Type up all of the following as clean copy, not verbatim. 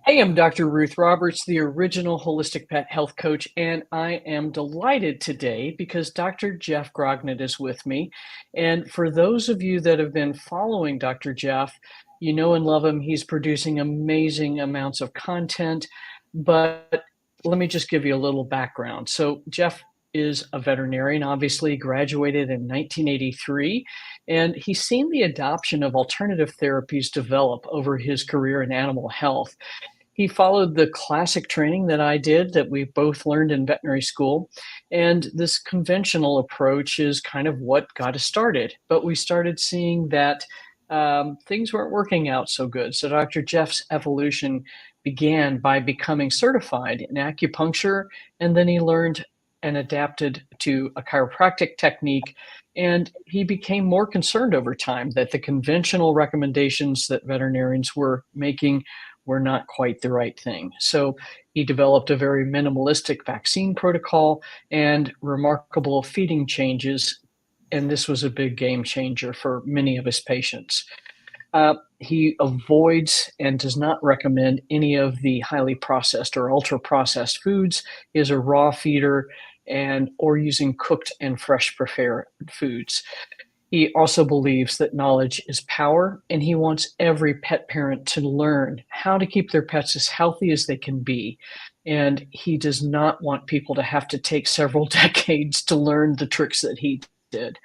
Hey, I'm Dr. Ruth Roberts, the original holistic pet health coach, and I am delighted today because Dr. Jeff Grognet is with me. And for those of you that have been following Dr. Jeff, you know and love him. He's producing amazing amounts of content. But let me just give you a little background. So, Jeff is a veterinarian, obviously, graduated in 1983, and he's seen the adoption of alternative therapies develop over his career in animal health. He followed the classic training that I did that we both learned in veterinary school. And this conventional approach is kind of what got us started. But we started seeing that things weren't working out so good. So Dr. Jeff's evolution began by becoming certified in acupuncture, and then he learned and adapted to a chiropractic technique. And he became more concerned over time that the conventional recommendations that veterinarians were making were not quite the right thing. So he developed a very minimalistic vaccine protocol and remarkable feeding changes. And this was a big game changer for many of his patients. He avoids and does not recommend any of the highly processed or ultra processed foods. He is a raw feeder and or using cooked and fresh prepared foods. He also believes that knowledge is power, and he wants every pet parent to learn how to keep their pets as healthy as they can be. And he does not want people to have to take several decades to learn the tricks that he did.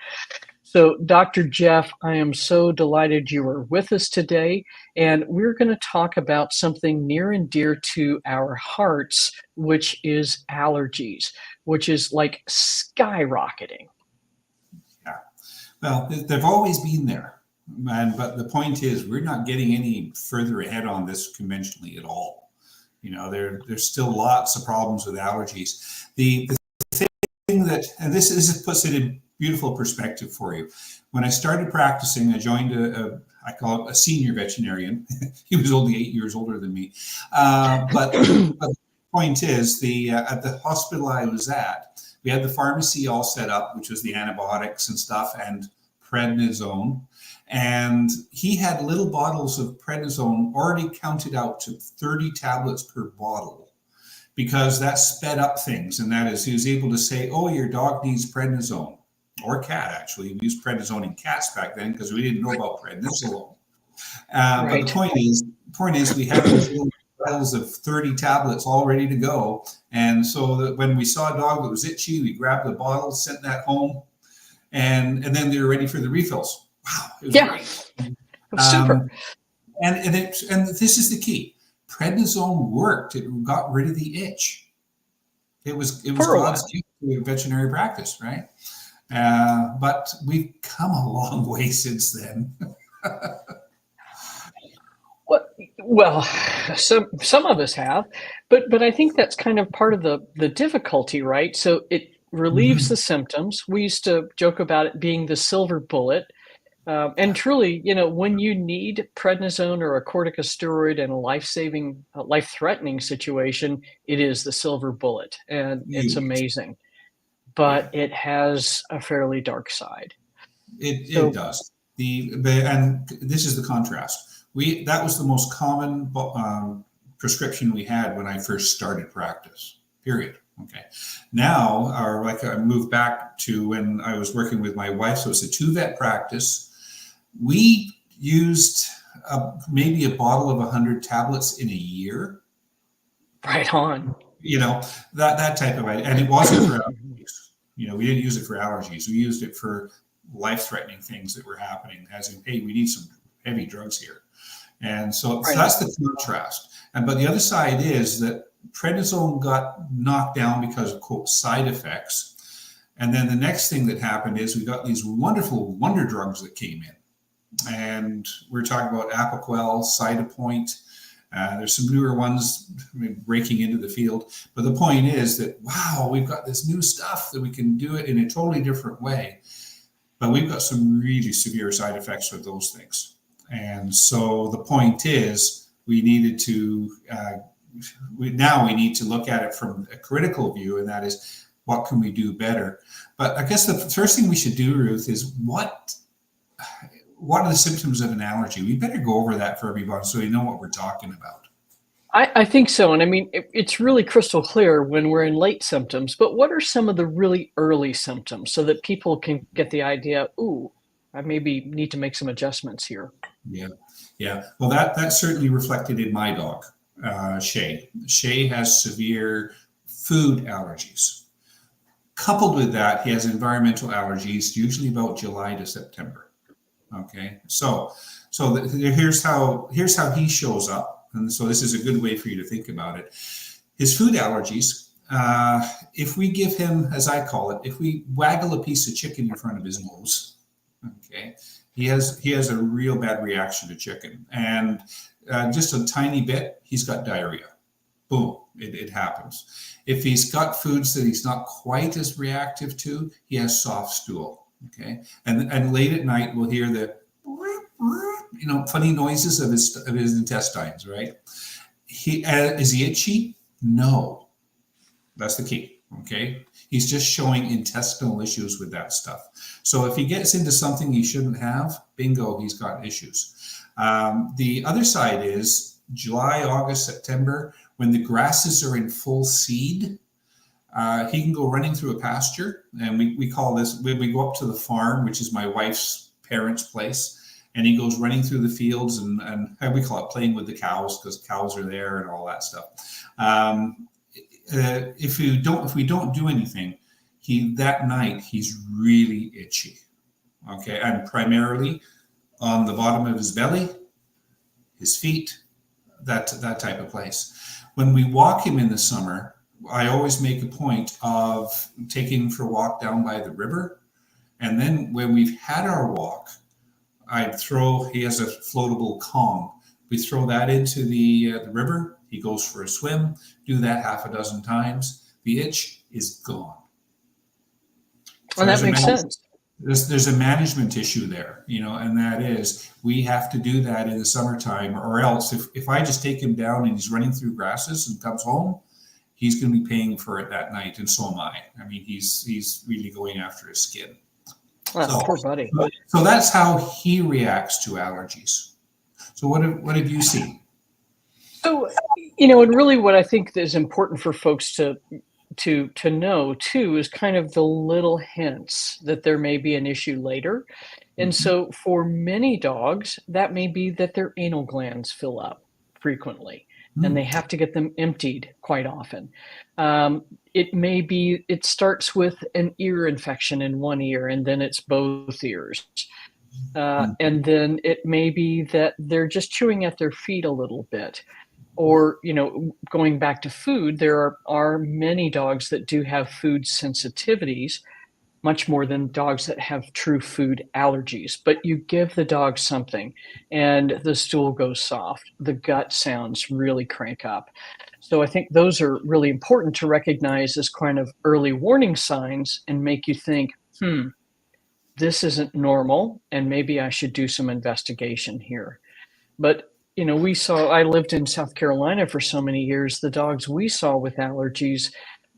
So, Dr. Jeff, I am so delighted you are with us today. And we're going to talk about something near and dear to our hearts, which is allergies, which is like skyrocketing. Yeah. Well, they've always been there, man. But the point is, we're not getting any further ahead on this conventionally at all. You know, there's still lots of problems with allergies. The thing that, and this puts it in beautiful perspective for you. When I started practicing, I joined I call it a senior veterinarian. He was only 8 years older than me. But the point is, at the hospital I was at, we had the pharmacy all set up, which was the antibiotics and stuff, and prednisone. And he had little bottles of prednisone already counted out to 30 tablets per bottle, because that sped up things. And that is, he was able to say, oh, your dog needs prednisone, or cat, actually. We used prednisone in cats back then because we didn't know about prednisolone. But the point is, we had those little bottles of 30 tablets all ready to go. And so that when we saw a dog that was itchy, we grabbed the bottle, sent that home, and then they were ready for the refills. Wow, it was great. It was super. And this is the key. Prednisone worked. It got rid of the itch. It was God's gift to veterinary practice, right? But we've come a long way since then. Well, some of us have, but I think that's kind of part of the difficulty, right? So it relieves the symptoms. We used to joke about it being the silver bullet. And truly, you know, when you need prednisone or a corticosteroid in a life-saving, life-threatening situation, it is the silver bullet, and it's amazing. But it has a fairly dark side. It does. And this is the contrast. That was the most common prescription we had when I first started practice. Period. Okay. Now, I moved back to when I was working with my wife, so it's a 2-vet practice. We used maybe a bottle of 100 tablets in a year. Right on. You know, that type of it. And it wasn't for allergies. You know, we didn't use it for allergies. We used it for life-threatening things that were happening, as in, hey, we need some heavy drugs here. And so that's the contrast. But the other side is that prednisone got knocked down because of, quote, side effects. And then the next thing that happened is we got these wonderful wonder drugs that came in. And we're talking about Apoquel, Cytopoint. There's some newer ones breaking into the field. But the point is that, wow, we've got this new stuff that we can do it in a totally different way. But we've got some really severe side effects with those things. And so the point is, we needed to, we need to look at it from a critical view, and that is, what can we do better? But I guess the first thing we should do, Ruth, is what are the symptoms of an allergy? We better go over that for everybody so we know what we're talking about. I think so. And I mean, it's really crystal clear when we're in late symptoms, but what are some of the really early symptoms so that people can get the idea, ooh, I maybe need to make some adjustments here? Yeah, yeah. Well, that's certainly reflected in my dog, Shay. Shay has severe food allergies. Coupled with that, he has environmental allergies, usually about July to September. Okay, here's how he shows up, and so this is a good way for you to think about it. His food allergies. If we give him, as I call it, if we waggle a piece of chicken in front of his nose, okay, he has a real bad reaction to chicken, and just a tiny bit, he's got diarrhea. Boom, it happens. If he's got foods that he's not quite as reactive to, he has soft stool. Okay, and late at night we'll hear the funny noises of his intestines. Right? Is he itchy? No, that's the key. Okay, he's just showing intestinal issues with that stuff. So if he gets into something he shouldn't have, bingo, he's got issues. The other side is July, August, September, when the grasses are in full seed. He can go running through a pasture, and we call this, when we go up to the farm, which is my wife's parents' place, and he goes running through the fields and we call it playing with the cows, because cows are there and all that stuff. If we don't do anything, that night he's really itchy. Okay, and primarily on the bottom of his belly, his feet, that type of place. When we walk him in the summer, I always make a point of taking him for a walk down by the river. And then when we've had our walk, he has a floatable Kong. We throw that into the river. He goes for a swim, do that half a dozen times. The itch is gone. Well, that makes sense. There's a management issue there, and that is we have to do that in the summertime, or else if I just take him down and he's running through grasses and comes home, he's going to be paying for it that night, and so am I. I mean, he's really going after his skin. Oh, poor buddy. So that's how he reacts to allergies. So what have you seen? So, and really what I think is important for folks to know too is kind of the little hints that there may be an issue later. And so for many dogs, that may be that their anal glands fill up frequently and they have to get them emptied quite often. It starts with an ear infection in one ear and then it's both ears. And then it may be that they're just chewing at their feet a little bit. Or, going back to food, there are many dogs that do have food sensitivities, much more than dogs that have true food allergies. But you give the dog something and the stool goes soft, the gut sounds really crank up. So I think those are really important to recognize as kind of early warning signs and make you think, this isn't normal, and maybe I should do some investigation here. But I lived in South Carolina for so many years. The dogs we saw with allergies,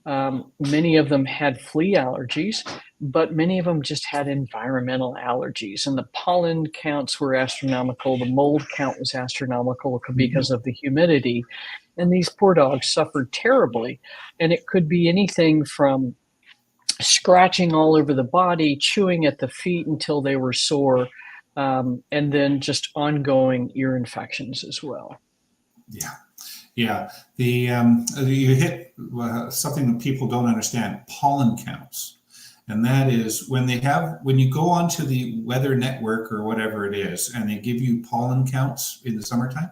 many of them had flea allergies, but many of them just had environmental allergies. And the pollen counts were astronomical. The mold count was astronomical because of the humidity. And these poor dogs suffered terribly. And it could be anything from scratching all over the body, chewing at the feet until they were sore, and then just ongoing ear infections as well. Yeah. You hit something that people don't understand: pollen counts, and that is when you go onto the Weather Network or whatever it is, and they give you pollen counts in the summertime.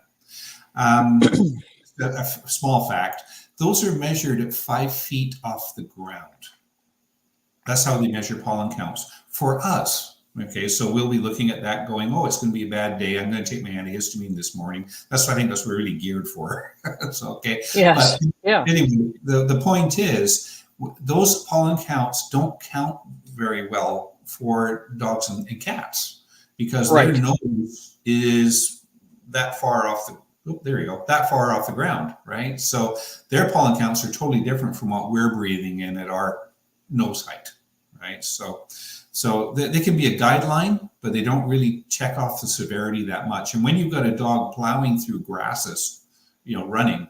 A small fact: those are measured at 5 feet off the ground. That's how they measure pollen counts for us. Okay, so we'll be looking at that going, it's going to be a bad day. I'm going to take my antihistamine this morning. I think that's what we're really geared for. So, okay. Yes. Yeah. Anyway, the point is those pollen counts don't count very well for dogs and cats because their nose is that far off the ground, right? So their pollen counts are totally different from what we're breathing in at our nose height, right? So they can be a guideline, but they don't really check off the severity that much. And when you've got a dog plowing through grasses, running,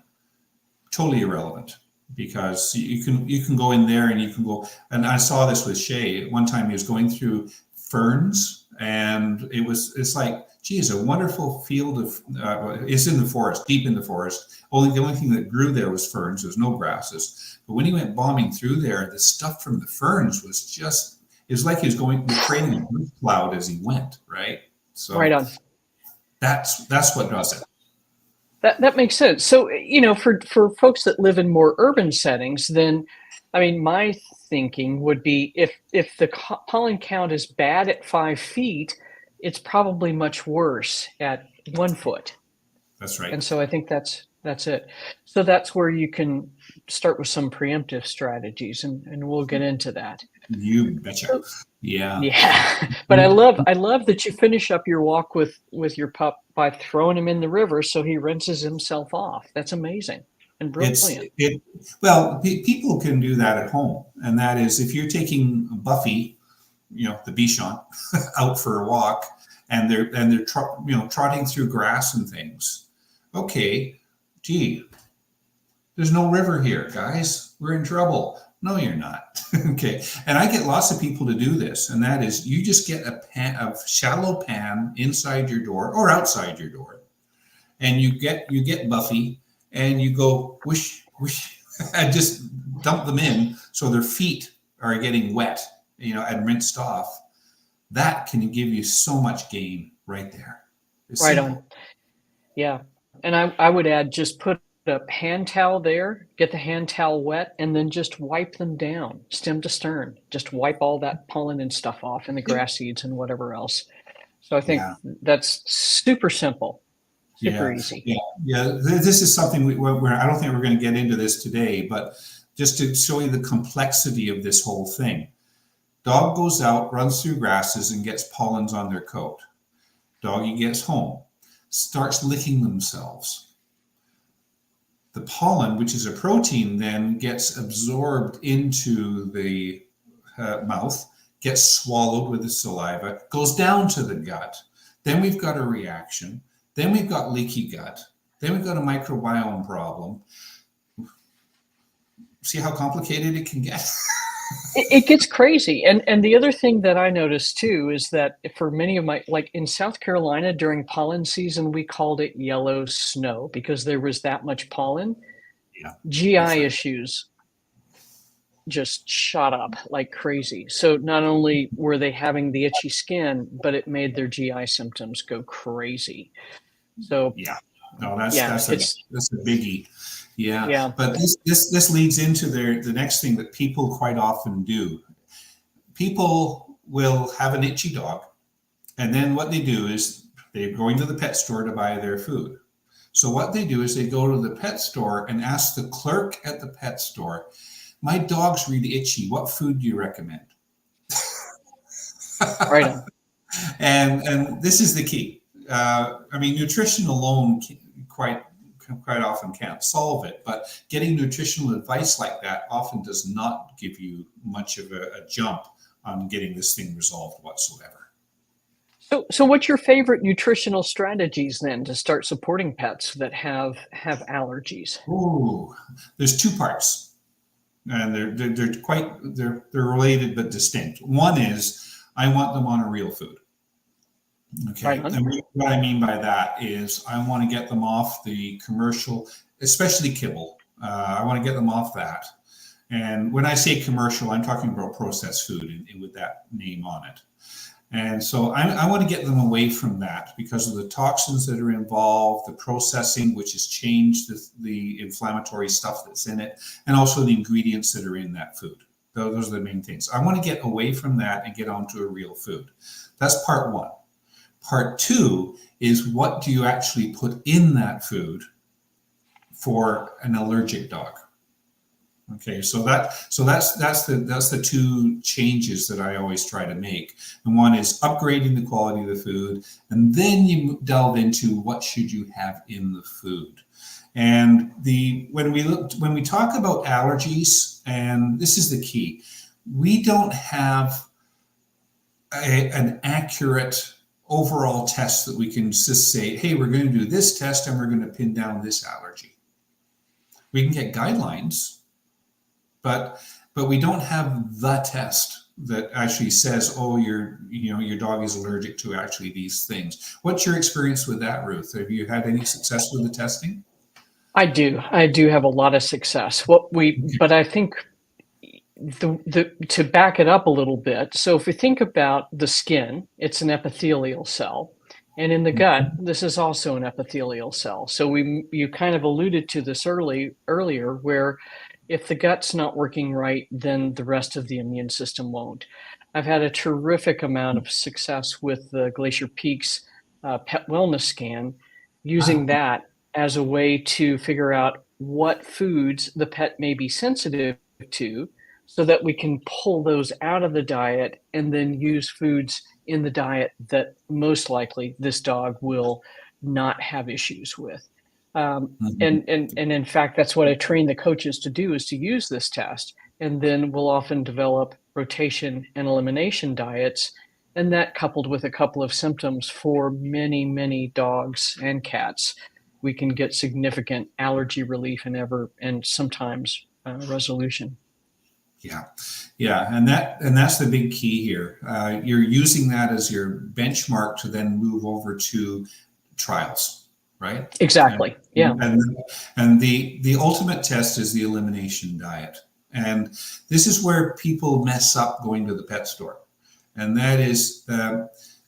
totally irrelevant, because you can go in there and you can go. And I saw this with Shay. One time he was going through ferns, and it's like, geez, a wonderful field of it's in the forest, deep in the forest. The only thing that grew there was ferns. There's no grasses. But when he went bombing through there, the stuff from the ferns was just, it was like he was creating a blue cloud as he went, right? So Right on. that's what does it. That makes sense. So, for folks that live in more urban settings, then, I mean, my thinking would be if the pollen count is bad at 5 feet, it's probably much worse at 1 foot. That's right. And so I think that's it. So that's where you can start with some preemptive strategies, and we'll get into that. You betcha. Yeah. Yeah. But I love that you finish up your walk with your pup by throwing him in the river so he rinses himself off. That's amazing and brilliant. People can do that at home. And that is, if you're taking Buffy, the Bichon, out for a walk, and they're trotting through grass and things. Okay, gee, there's no river here, guys. We're in trouble. No, you're not. Okay. And I get lots of people to do this. And that is, you just get a shallow pan inside your door or outside your door. And you get Buffy, and you go whoosh, whoosh, and just dump them in so their feet are getting wet, and rinsed off. That can give you so much gain right there. It's right simple. on. Yeah. And I would add, just put a hand towel there, get the hand towel wet, and then just wipe them down, stem to stern. Just wipe all that pollen and stuff off, and the grass seeds and whatever else. So I think that's super simple, super easy. Yeah. This is something I don't think we're going to get into this today, but just to show you the complexity of this whole thing. Dog goes out, runs through grasses, and gets pollens on their coat. Doggy gets home, starts licking themselves. The pollen, which is a protein, then gets absorbed into the mouth, gets swallowed with the saliva, goes down to the gut. Then we've got a reaction. Then we've got leaky gut. Then we've got a microbiome problem. See how complicated it can get? It gets crazy. And the other thing that I noticed too is that for many of like in South Carolina during pollen season, we called it yellow snow because there was that much pollen. Yeah. GI issues just shot up like crazy. So not only were they having the itchy skin, but it made their GI symptoms go crazy. So that's a biggie. Yeah. But this leads into the next thing that people quite often do. People will have an itchy dog, and then what they do is they're going to the pet store to buy their food. So what they do is they go to the pet store and ask the clerk at the pet store, "My dog's really itchy. What food do you recommend?" Right on. And this is the key. Nutrition alone quite often can't solve it, but getting nutritional advice like that often does not give you much of a jump on getting this thing resolved whatsoever. So what's your favorite nutritional strategies then to start supporting pets that have allergies? Ooh, there's two parts, and they're related but distinct. One is I want them on a real food. Okay. Right. And what I mean by that is I want to get them off the commercial, especially kibble. I want to get them off that. And when I say commercial, I'm talking about processed food with that name on it. And so I want to get them away from that because of the toxins that are involved, the processing, which has changed the inflammatory stuff that's in it, and also the ingredients that are in that food. Those are the main things. I want to get away from that and get onto a real food. That's part one. Part two is what do you actually put in that food for an allergic dog? Okay, so that's the two changes that I always try to make. And one is upgrading the quality of the food, and then you delve into what should you have in the food. And when we talk about allergies, and this is the key, we don't have an accurate overall test that we can just say, hey, we're going to do this test and we're going to pin down this allergy. We can get guidelines, but we don't have the test that actually says, oh, your dog is allergic to actually these things. What's your experience with that, Ruth? Have you had any success with the testing? I do have a lot of success. But I think to back it up a little bit. So if we think about the skin, it's an epithelial cell. And in the gut, this is also an epithelial cell. So you kind of alluded to this earlier, where if the gut's not working right, then the rest of the immune system won't. I've had a terrific amount of success with the Glacier Peaks pet wellness scan, using that as a way to figure out what foods the pet may be sensitive to, so that we can pull those out of the diet and then use foods in the diet that most likely this dog will not have issues with. And in fact, that's what I train the coaches to do, is to use this test. And then we'll often develop rotation and elimination diets. And that, coupled with a couple of symptoms for many, many dogs and cats, we can get significant allergy relief and sometimes resolution. Yeah, and that's the big key here. You're using that as your benchmark to then move over to trials, right? Exactly. And the ultimate test is the elimination diet, and this is where people mess up going to the pet store, and that is,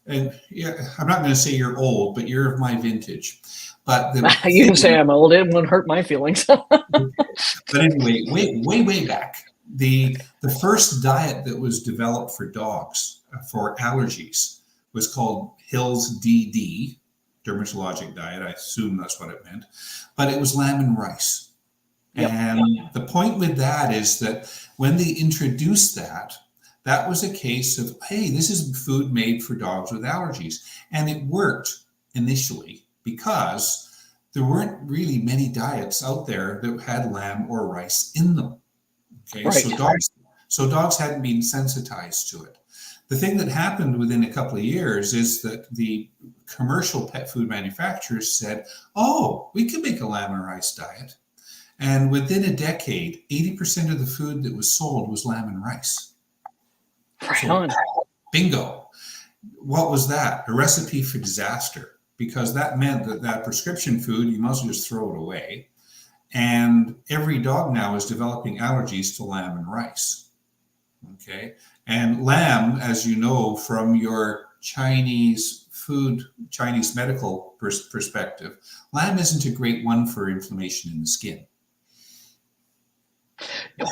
and yeah, I'm not going to say you're old, but you're of my vintage. But you can say I'm old; it won't hurt my feelings. But anyway, way back. The first diet that was developed for dogs for allergies was called Hill's DD, dermatologic diet. I assume that's what it meant, but it was lamb and rice. Yep. And the point with that is that when they introduced that was a case of, hey, this is food made for dogs with allergies. And it worked initially because there weren't really many diets out there that had lamb or rice in them. Okay, right. So dogs hadn't been sensitized to it. The thing that happened within a couple of years is that the commercial pet food manufacturers said, oh, we can make a lamb and rice diet. And within a decade, 80% of the food that was sold was lamb and rice. Right on. Bingo. What was that? A recipe for disaster, because that meant that prescription food, you must just throw it away. And every dog now is developing allergies to lamb and rice. Okay. And lamb, as you know, from your Chinese medical perspective, lamb isn't a great one for inflammation in the skin.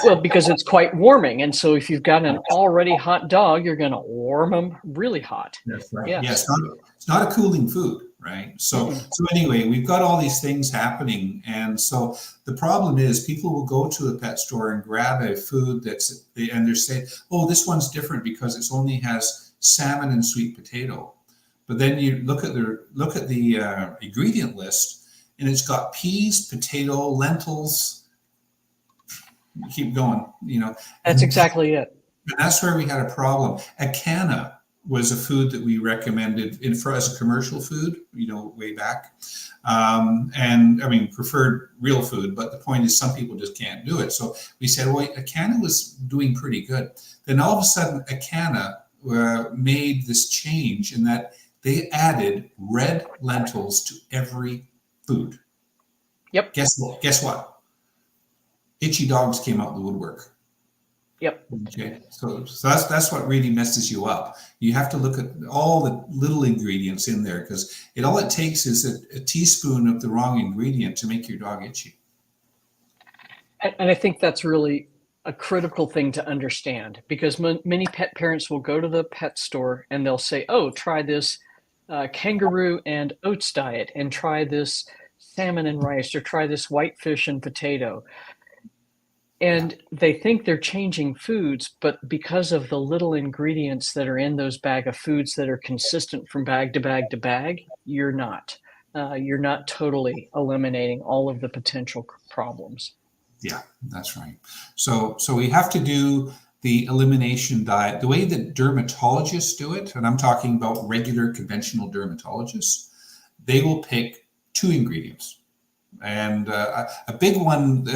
Well, because it's quite warming. And so if you've got an already hot dog, you're going to warm them really hot. That's right. Yes. Yeah, it's not a cooling food, right? So anyway, we've got all these things happening. And so the problem is people will go to a pet store and grab a food and they're saying, oh, this one's different because it only has salmon and sweet potato. But then you look at the ingredient list, and it's got peas, potato, lentils. Keep going, That's exactly it. And that's where we had a problem. Acana was a food that we recommended as a commercial food, way back. And I mean, preferred real food, but the point is some people just can't do it. So we said, well, Acana was doing pretty good. Then all of a sudden, Acana made this change in that they added red lentils to every food. Yep. Guess what? Itchy dogs came out the woodwork. Yep. Okay. So that's what really messes you up. You have to look at all the little ingredients in there, because all it takes is a teaspoon of the wrong ingredient to make your dog itchy. And I think that's really a critical thing to understand, because many pet parents will go to the pet store and they'll say, oh, try this kangaroo and oats diet, and try this salmon and rice, or try this whitefish and potato. And they think they're changing foods, but because of the little ingredients that are in those bag of foods that are consistent from bag to bag to bag, you're not totally eliminating all of the potential problems. Yeah, that's right. So we have to do the elimination diet, the way that dermatologists do it, and I'm talking about regular conventional dermatologists, they will pick 2 ingredients. And a big one,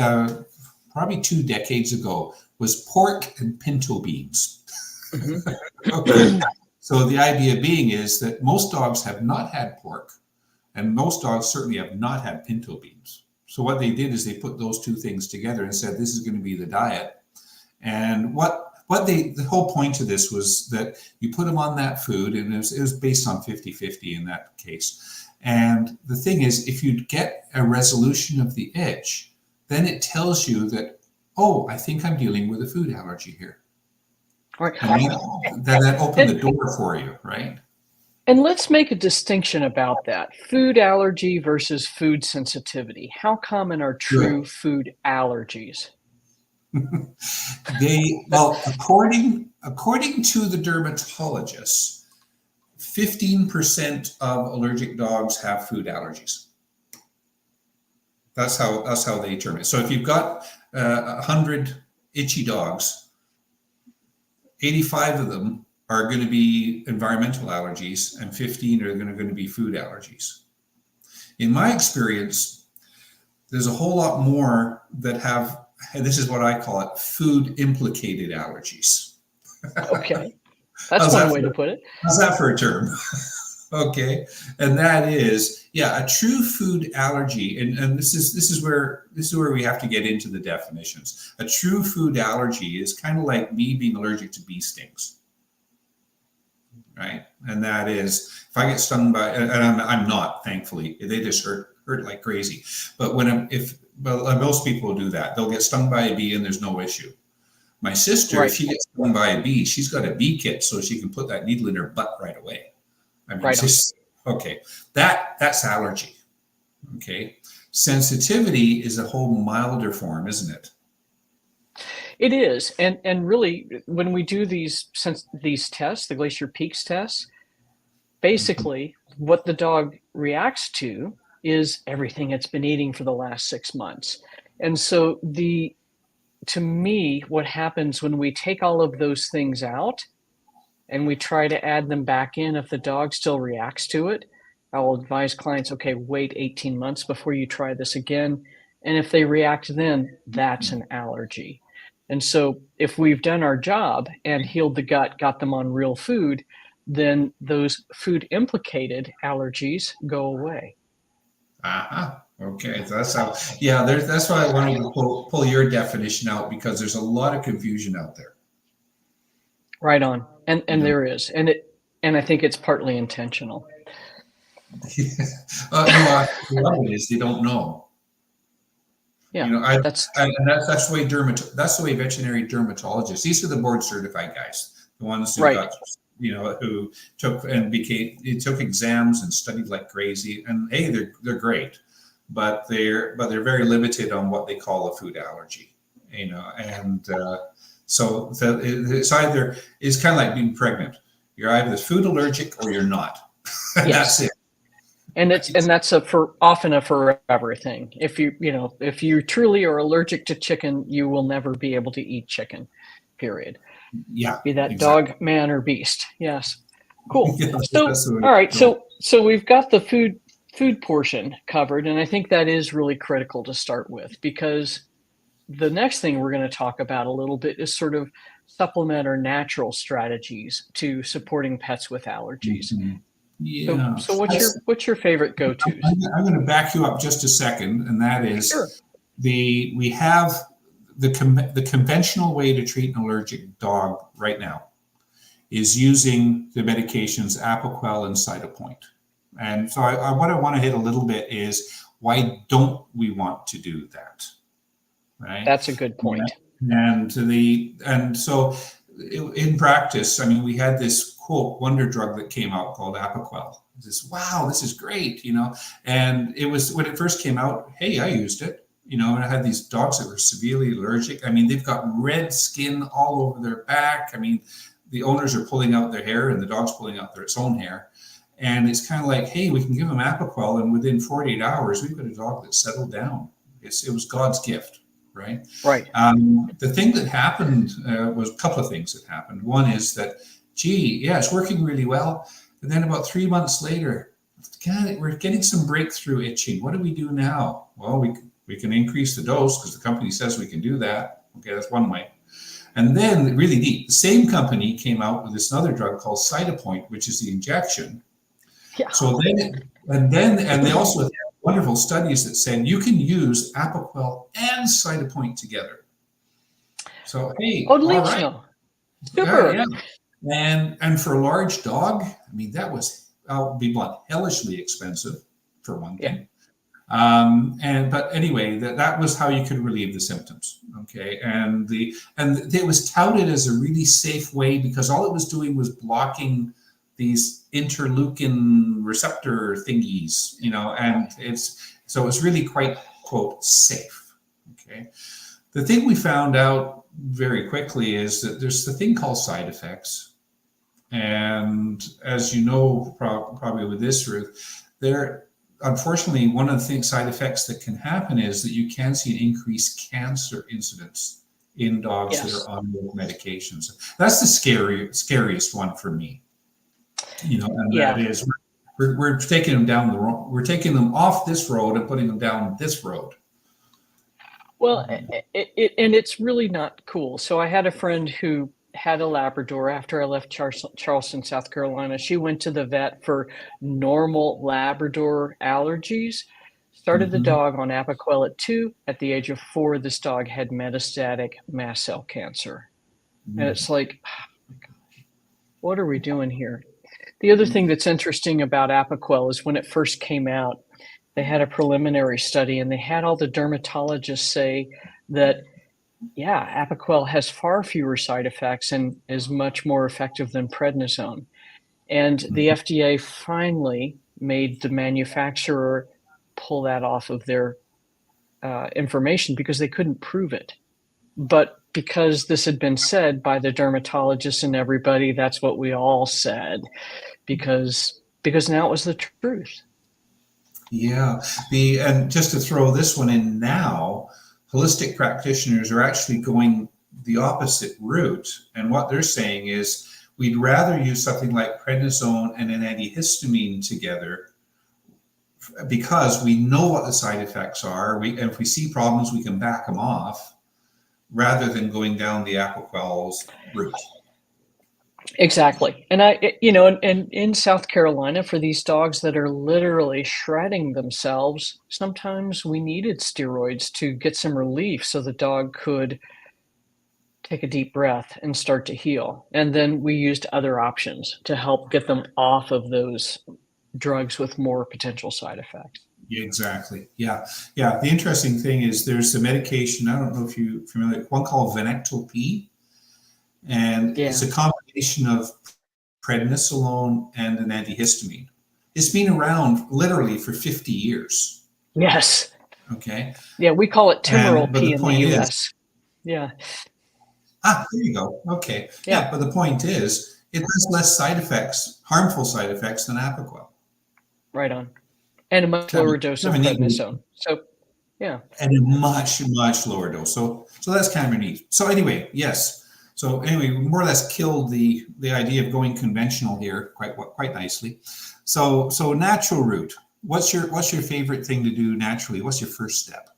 probably 2 decades ago, was pork and pinto beans. Okay. So the idea being is that most dogs have not had pork, and most dogs certainly have not had pinto beans. So what they did is they put those 2 things together and said, this is going to be the diet. And the whole point of this was that you put them on that food, and it was based on 50-50 in that case. And the thing is, if you get a resolution of the itch, then it tells you that, oh, I think I'm dealing with a food allergy here. Right. And then that opened the door for you, right? And let's make a distinction about that. Food allergy versus food sensitivity. How common are true food allergies? According to the dermatologists, 15% of allergic dogs have food allergies. That's how they determine it. So if you've got 100 itchy dogs, 85 of them are going to be environmental allergies, and 15 are going to be food allergies. In my experience, there's a whole lot more that have, and this is what I call it, food implicated allergies. Okay. That's one way to put it. How's that for a term? Okay. And that is, a true food allergy. And this is where we have to get into the definitions. A true food allergy is kind of like me being allergic to bee stings. Right. And that is, if I get stung by, and I'm not, thankfully, they just hurt like crazy. But most people will do that. They'll get stung by a bee and there's no issue. My sister, right. If she gets stung by a bee, she's got a bee kit so she can put that needle in her butt right away. I mean, okay, that's allergy. Okay. Sensitivity is a whole milder form, isn't it? It is. And really, when we do these tests, the Glacier Peaks tests, basically what the dog reacts to is everything it's been eating for the last 6 months. And so to me, what happens when we take all of those things out and we try to add them back in, if the dog still reacts to it, I will advise clients, okay, wait 18 months before you try this again. And if they react then, that's an allergy. And so if we've done our job and healed the gut, got them on real food, then those food implicated allergies go away. Okay, so that's how. Yeah, that's why I wanted to pull your definition out, because there's a lot of confusion out there. Right on, and there is, and I think it's partly intentional. No, a lot of it is they don't know. Yeah, that's the way that's the way veterinary dermatologists. These are the board certified guys, the ones who got, who took exams and studied like crazy. And hey, they're great, but they're very limited on what they call a food allergy. And so it's kind of like being pregnant. You're either food allergic or you're not. Yes. That's it. And that's often a forever thing. If you truly are allergic to chicken, you will never be able to eat chicken, period. Yeah. Be that dog, man, or beast. Yes. Cool. So, all right. So we've got the food portion covered, and I think that is really critical to start with, because the next thing we're going to talk about a little bit is sort of supplement or natural strategies to supporting pets with allergies. Mm-hmm. Yeah. So what's your favorite go-tos? I'm going to back you up just a second, and that is we have the conventional way to treat an allergic dog right now is using the medications Apoquel and Cytopoint. And so what I want to hit a little bit is, why don't we want to do that? Right. That's a good point. And so in practice, I mean, we had this quote wonder drug that came out called Apoquel. Wow, this is great, And it was, when it first came out, hey, I used it, and I had these dogs that were severely allergic. I mean, they've got red skin all over their back. I mean, the owners are pulling out their hair and the dog's pulling out its own hair. And it's kind of like, hey, we can give them Apoquel, and within 48 hours, we've got a dog that settled down. It was God's gift. right? Right. The thing that happened was a couple of things that happened. One is that, gee, yeah, it's working really well. And then about 3 months later, God, we're getting some breakthrough itching. What do we do now? Well, we can increase the dose because the company says we can do that. Okay, that's one way. And then, really neat, the same company came out with this other drug called Cytopoint, which is the injection. Yeah. So then, and they also had wonderful studies that said you can use Apoquel and Cytopoint together. So hey, all right, Super. yeah. And for a large dog, I mean, that was, I'll be blunt, hellishly expensive for one thing. But anyway, that was how you could relieve the symptoms. Okay, and it was touted as a really safe way because all it was doing was blocking these interleukin receptor thingies, and it's really quite, quote, safe. Okay, the thing we found out very quickly is that there's the thing called side effects. And as you know, probably with this, Ruth, unfortunately, one of the side effects that can happen is that you can see an increased cancer incidence in dogs that are on medications. That's the scariest one for me. That is, we're taking them down the road. We're taking them off this road and putting them down this road. Well, and it's really not cool. So I had a friend who had a Labrador after I left Charleston, South Carolina. She went to the vet for normal Labrador allergies, started the dog on Apoquel at 2. At the age of 4, this dog had metastatic mast cell cancer. And it's like, oh my gosh, what are we doing here? The other thing that's interesting about Apoquel is when it first came out, they had a preliminary study and they had all the dermatologists say that, yeah, Apoquel has far fewer side effects and is much more effective than prednisone. And the FDA finally made the manufacturer pull that off of their information because they couldn't prove it. But because this had been said by the dermatologists and everybody, that's what we all said because now it was the truth. Yeah. And just to throw this one in now, holistic practitioners are actually going the opposite route. And what they're saying is we'd rather use something like prednisone and an antihistamine together because we know what the side effects are. And if we see problems, we can back them off rather than going down the Apoquel's route. Exactly. And and in South Carolina, for these dogs that are literally shredding themselves, sometimes we needed steroids to get some relief so the dog could take a deep breath and start to heal. And then we used other options to help get them off of those drugs with more potential side effects. Yeah, exactly. Yeah. Yeah. The interesting thing is there's a medication, I don't know if you're familiar, one called Nettle Tea. And it's a combination of prednisolone and an antihistamine. It's been around literally for 50 years. Yes. Okay. Yeah, we call it Timerol P in the US. There you go. Okay. Yeah, but the point is, it has less side effects, harmful side effects than Apoquel. Right on. And a much lower dose of prednisone. So, yeah. And a much, much lower dose. So that's kind of neat. So anyway, yes. So anyway, we more or less killed the idea of going conventional here quite nicely. So natural route. What's your favorite thing to do naturally? What's your first step?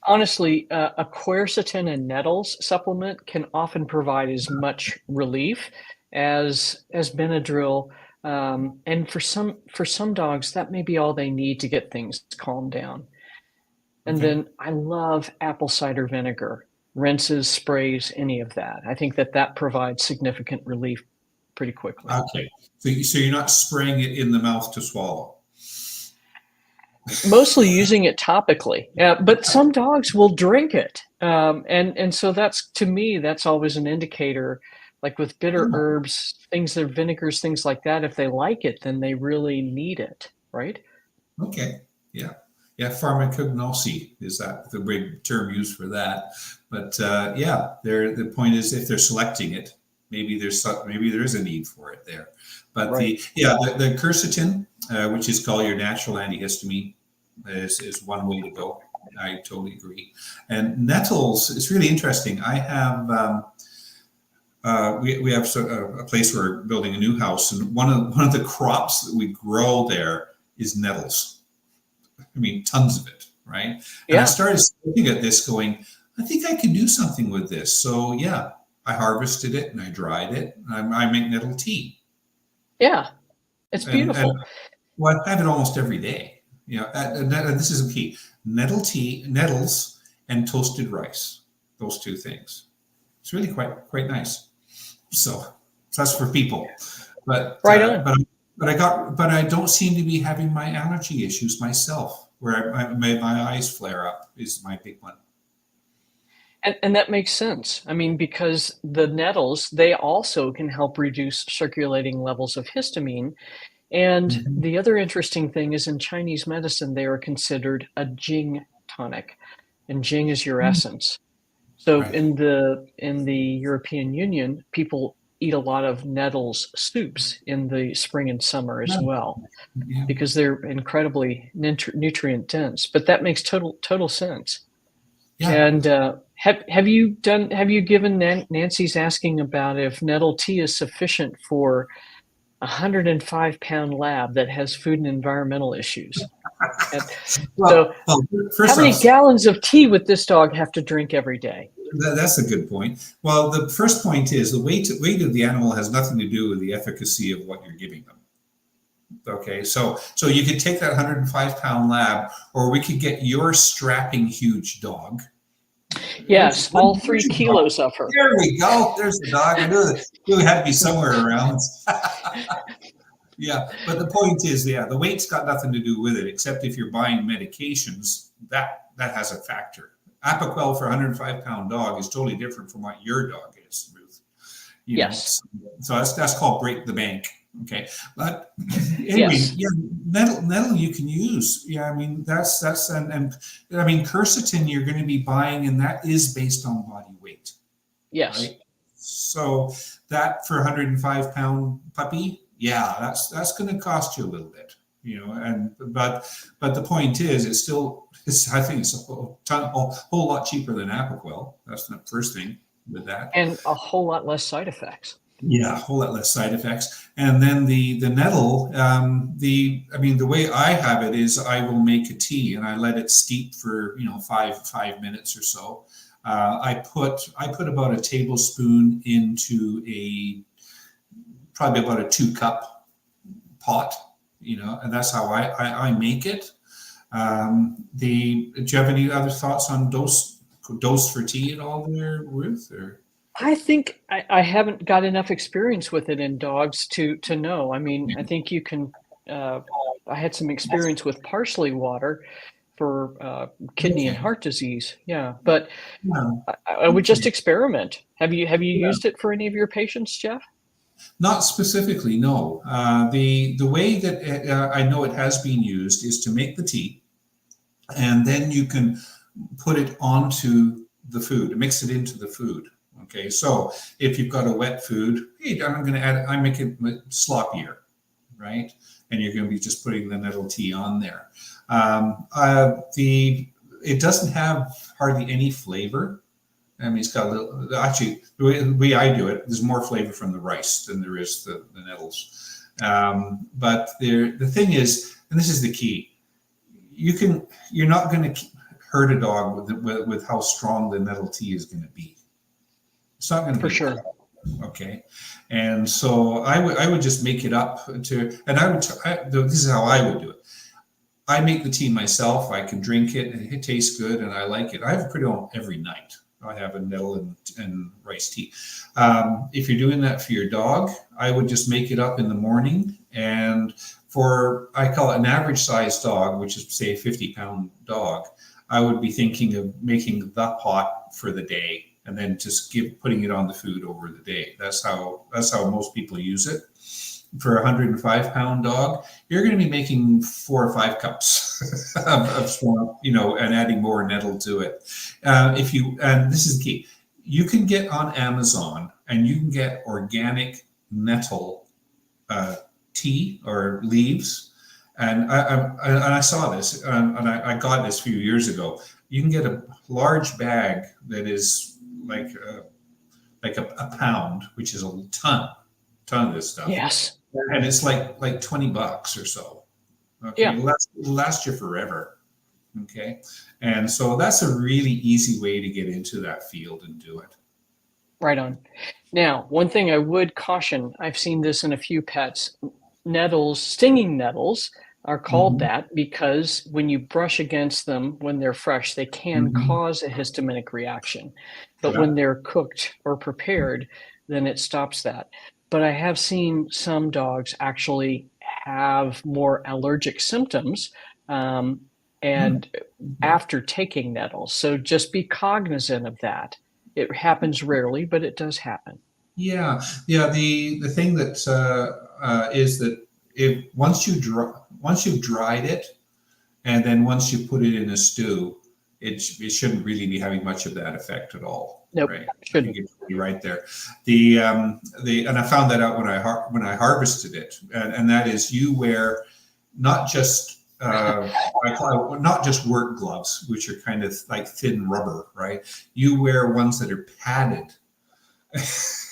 Honestly, a quercetin and nettles supplement can often provide as much relief as Benadryl. And for some dogs, that may be all they need to get things calmed down. And then I love apple cider vinegar. Rinses, sprays, any of that. I think that provides significant relief pretty quickly. Okay. So you're not spraying it in the mouth to swallow? Mostly using it topically. But some dogs will drink it. And so to me, that's always an indicator, like with bitter herbs, vinegars, things like that. If they like it, then they really need it, right? Okay. Yeah. Yeah, pharmacognosy is that the big term used for that. But the point is if they're selecting it, maybe there is a need for it there. But the quercetin, which is called your natural antihistamine, is one way to go. I totally agree. And nettles, it's really interesting. I have we have a place where we're building a new house, and one of the crops that we grow there is nettles. I mean, tons of it, right? And I Yeah. started looking at this, going, I think I can do something with this. So yeah, I harvested it and I dried it. And I make nettle tea, Yeah. It's and beautiful. well, I have it almost every day. You know, and this is the key: nettle tea, nettles, and toasted rice. Those two things. It's really quite nice. So that's for people, but Right on. but I don't seem to be having my allergy issues myself, where my eyes flare up is my big one. And that makes sense. I mean, because the nettles, they also can help reduce circulating levels of histamine. And Mhm. the other interesting thing is in Chinese medicine, they are considered a Jing tonic, and Jing is your essence. So Right. in the European Union, people eat a lot of nettles soups in the spring and summer as Yeah. well Yeah. because they're incredibly nutrient dense. But that makes total sense. Yeah. And have you given Nancy's asking about if nettle tea is sufficient for a 105-pound lab that has food and environmental issues? And so, Well, how first many off, gallons of tea would this dog have to drink every day? that's a good point. Well, the first point is the weight of the animal has nothing to do with the efficacy of what you're giving them. Okay, so you could take that 105-pound lab, or we could get your strapping huge dog. Yes, all three Where's your dog? kilos of her. There we go. There's the dog. I knew that it had to be somewhere around. Yeah, but the point is, yeah, the weight's got nothing to do with it, except if you're buying medications, that has a factor. Apoquel for a 105-pound dog is totally different from what your dog is, Ruth. You know, Yes, so that's called break the bank. Okay, but anyway, yes, yeah, nettle you can use. Yeah, I mean that's and I mean quercetin you're going to be buying, and that is based on body weight, yes. right? So that for a 105-pound puppy, yeah, that's going to cost you a little bit, you know. And but the point is, I think it's a whole lot cheaper than Apoquel. That's the first thing with that. And a whole lot less side effects. Yeah, a whole lot less side effects. And then the nettle, I mean the way I have it is I will make a tea and I let it steep for five minutes or so. I put about a tablespoon into probably about a 2-cup pot, and that's how I make it. Do you have any other thoughts on dose for tea at all there, Ruth? Or I think I haven't got enough experience with it in dogs to know. I mean, I think you can. Uh, I had some experience with parsley water for kidney and okay, heart disease. Yeah, but yeah, I would just okay. experiment. Have you Yeah. used it for any of your patients, Jeff? Not specifically, no. The way that I know it has been used is to make the tea, and then you can put it onto the food, mix it into the food. Okay, so if you've got a wet food, hey, I'm going to I make it sloppier, right? And you're going to be just putting the nettle tea on there. It doesn't have hardly any flavor. I mean, it's got a little. Actually, the way I do it, there's more flavor from the rice than there is the nettles. But the thing is, and this is the key, you're not going to hurt a dog with how strong the nettle tea is going to be. It's not going to For be sure. okay. And so I would just make it up to, and this is how I would do it. I make the tea myself. I can drink it, and it tastes good, and I like it. I have it pretty well every night. I have a nettle and rice tea. If you're doing that for your dog, I would just make it up in the morning. And I call it an average sized dog, which is say a 50-pound dog, I would be thinking of making the pot for the day and then just putting it on the food over the day. That's how most people use it. For a 105-pound dog, you're going to be making 4 or 5 cups of swamp, and adding more nettle to it. And this is the key, you can get on Amazon and you can get organic nettle tea or leaves. And I saw this, and I got this a few years ago. you can get a large bag that is like a pound, which is a ton of this stuff, Yes. and it's like $20 or so. Okay, Yeah. it'll last you forever. Okay, and so that's a really easy way to get into that field and do it. Right on. Now, one thing I would caution, I've seen this in a few pets. Nettles, stinging nettles are called Hmm. that because when you brush against them when they're fresh, they can Hmm. cause a histaminic reaction. But when Yeah. they're cooked or prepared, then it stops that. But I have seen some dogs actually have more allergic symptoms um, Hmm. and after taking nettles. So just be cognizant of that. It happens rarely, but it does happen. Yeah, yeah. The thing that is that if once you've dried it, and then once you put it in a stew, it shouldn't really be having much of that effect at all, Nope, right? I think shouldn't. you're right there. The and I found that out when I harvested it, and that is you wear not just I call it not just work gloves, which are kind of like thin rubber, right? You wear ones that are padded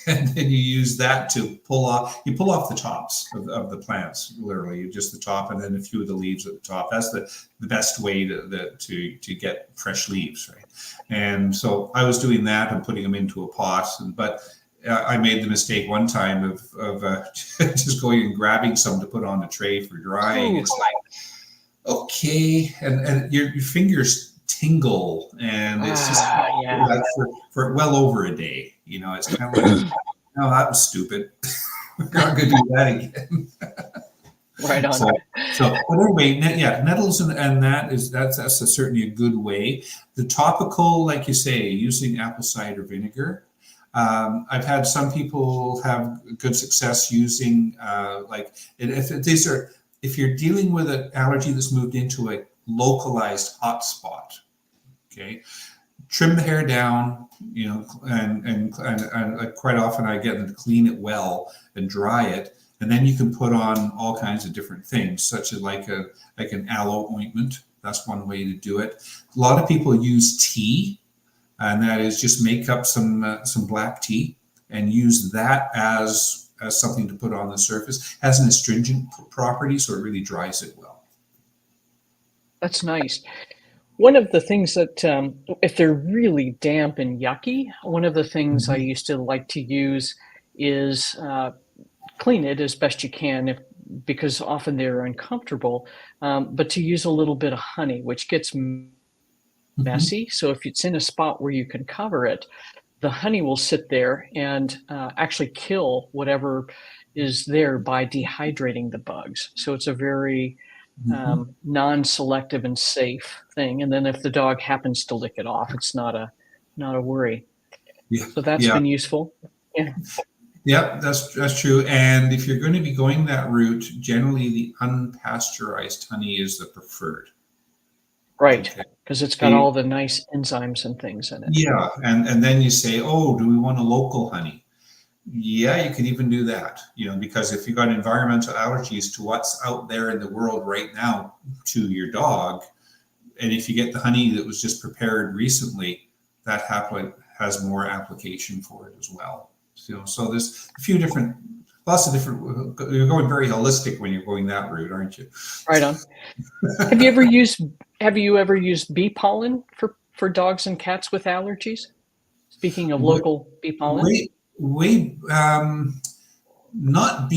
and then you use that to pull off the tops of the plants, literally just the top and then a few of the leaves at the top. That's the best way to get fresh leaves, right? And so I was doing that and putting them into a pot, but I made the mistake one time of just going and grabbing some to put on a tray for drying. Ooh, It's like, okay, and your fingers tingle, and it's just yeah. like for well over a day. It's kind of like, oh, that was stupid. We're not going to do that again. Right So, on. but anyway, yeah, nettles and that's certainly a good way. The topical, like you say, using apple cider vinegar. I've had some people have good success using if you're dealing with an allergy that's moved into a localized hotspot. Okay, trim the hair down, and quite often I get them to clean it well and dry it, and then you can put on all kinds of different things, such as like an aloe ointment. That's one way to do it. A lot of people use tea, and that is just make up some black tea and use that as something to put on the surface. Has an astringent property, so it really dries it well. That's nice. One of the things that, if they're really damp and yucky, one of the things I Mhm. used to like to use is clean it as best you can, because often they're uncomfortable. But to use a little bit of honey, which gets Mhm. messy. So if it's in a spot where you can cover it, the honey will sit there and actually kill whatever is there by dehydrating the bugs. So it's a very Mhm. non-selective and safe thing. And then if the dog happens to lick it off, it's not a worry. Yeah, So that's yeah. been useful. Yeah, Yeah, that's true. And if you're going to be going that route, generally the unpasteurized honey is the preferred. right. Okay. Because it's got The, all the nice enzymes and things in it. yeah, and then you say, oh, do we want a local honey? Yeah, you can even do that. Because if you've got environmental allergies to what's out there in the world right now to your dog, and if you get the honey that was just prepared recently, that happen has more application for it as well. So there's lots of different. You're going very holistic when you're going that route, aren't you? Right on. Have you ever used Have you ever used bee pollen for dogs and cats with allergies? Speaking of Way, local bee pollen. way, not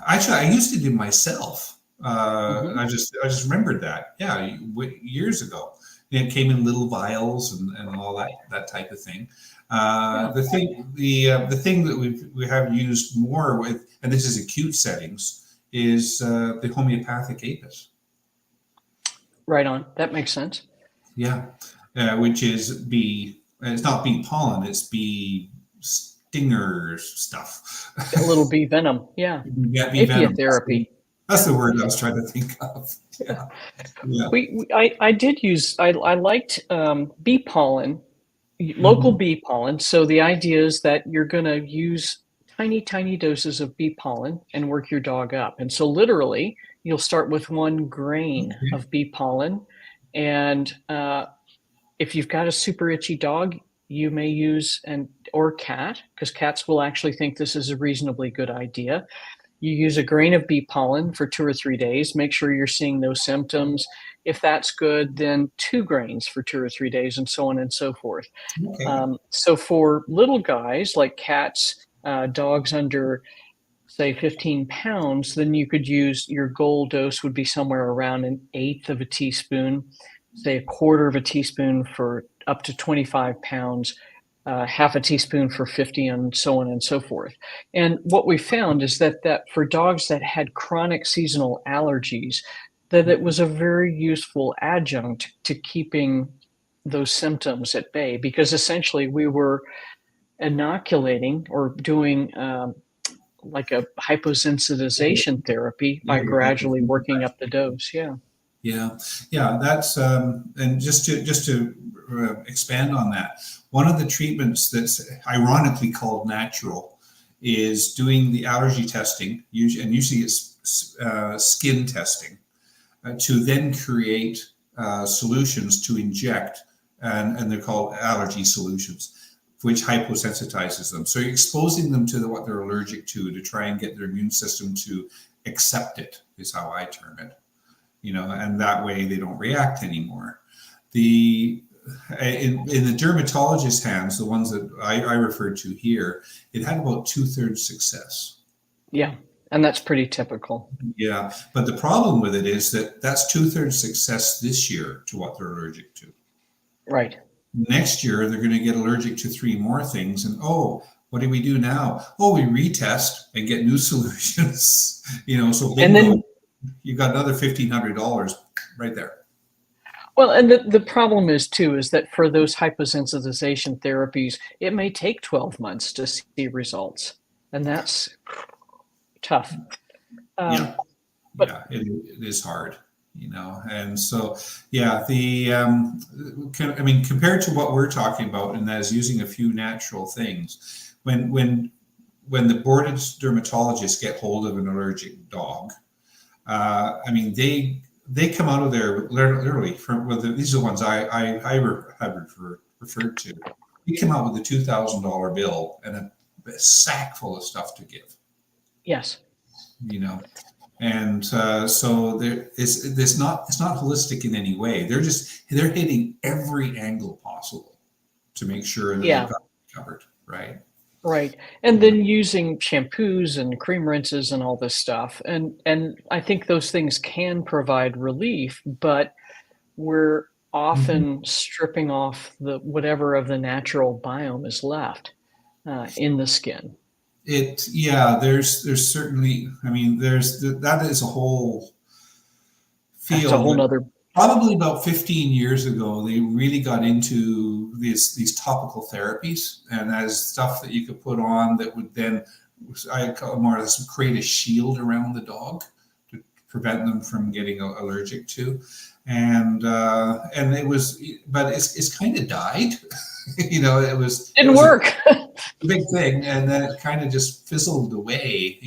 actually, I used to do myself. Hmm. I just remembered that. Yeah, years ago. It came in little vials and all that type of thing. Yeah, The thing that we have used more with, and this is acute settings, is the homeopathic apis. right on. That makes sense. Yeah, which is bee. It's not bee pollen. It's bee stinger stuff. A little bee venom. Yeah. Yeah, bee venom. Apiotherapy. That's Yeah. the word I was trying to think of. Yeah, yeah. I did use, I liked bee pollen, local Hmm. bee pollen. So the idea is that you're going to use tiny, tiny doses of bee pollen and work your dog up. And so literally, you'll start with one grain Okay. of bee pollen And if you've got a super itchy dog, you may use or cat, because cats will actually think this is a reasonably good idea. You use a grain of bee pollen for 2 or 3 days. Make sure you're seeing those symptoms. If that's good, then 2 grains for 2 or 3 days, and so on and so forth. Okay. So for little guys like cats, dogs under, say, 15 pounds, then you could use your goal dose would be somewhere around an eighth of a teaspoon, say a quarter of a teaspoon for up to 25 pounds, half a teaspoon for 50, and so on and so forth. And what we found is that for dogs that had chronic seasonal allergies, that it was a very useful adjunct to keeping those symptoms at bay, because essentially we were inoculating or doing like a hyposensitization therapy by gradually working up the dose. Yeah. Yeah, yeah, that's and just to expand on that, one of the treatments that's ironically called natural is doing the allergy testing, and usually it's skin testing, to then create solutions to inject, and they're called allergy solutions, which hyposensitizes them. So you're exposing them to what they're allergic to try and get their immune system to accept it, is how I term it. And that way they don't react anymore. In the dermatologist's hands, the ones that I referred to here, it had about 2/3 success. Yeah, and that's pretty typical. Yeah, but the problem with it is that that's 2/3 success this year to what they're allergic to. Right. Next year, they're going to get allergic to 3 more things, and what do we do now? We retest and get new solutions. So bingo. And then you got another $1,500 right there. Well, and the problem is too, is that for those hyposensitization therapies, it may take 12 months to see results, and that's tough. Yeah, it is hard, and so, yeah, compared to what we're talking about, and that is using a few natural things, when the boarded dermatologists get hold of an allergic dog, they come out of there literally from, these are the ones I have referred to. We come out with a $2,000 bill and a sack full of stuff to give. Yes. And so it's not holistic in any way. They're hitting every angle possible to make sure that they've got it covered, right? Right. And then using shampoos and cream rinses and all this stuff. And I think those things can provide relief, but we're often stripping off whatever of the natural biome is left in the skin. There's certainly, that is a whole field. That's a whole nother. Probably about 15 years ago, they really got into these topical therapies, and as stuff that you could put on that would then, I call more or less, create a shield around the dog to prevent them from getting allergic to, and it was, but it's kind of died. Didn't work. A big thing, and then it kind of just fizzled away.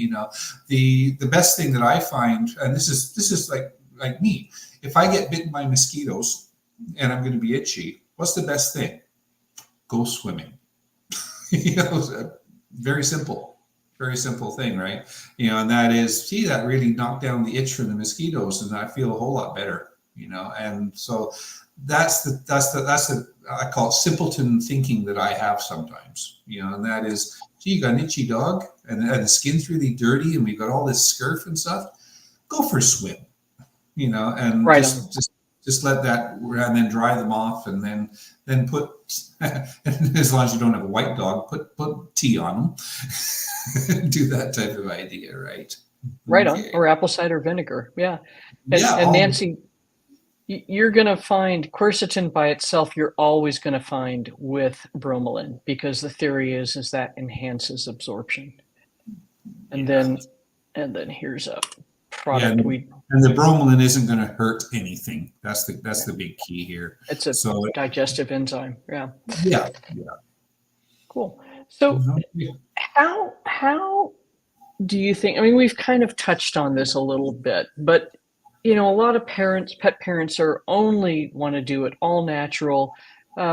The best thing that I find, and this is like me. If I get bitten by mosquitoes and I'm going to be itchy, what's the best thing? Go swimming. Very simple thing, right? And that is, that really knocked down the itch from the mosquitoes, and I feel a whole lot better. And so that's the I call it simpleton thinking that I have sometimes. And that is, you got an itchy dog, and the skin's really dirty, and we've got all this scurf and stuff. Go for a swim. And right just let that, and then dry them off, and then put, as long as you don't have a white dog, put tea on them. Do that type of idea, right? Right on, or apple cider vinegar, yeah. And Nancy, you're going to find quercetin by itself. You're always going to find with bromelain, because the theory is that enhances absorption. And then here's a product and the bromelain isn't going to hurt anything. That's the big key here. It's a digestive enzyme. Yeah. Yeah. Cool. So how do you think, we've kind of touched on this a little bit, but A lot of pet parents are only want to do it all natural.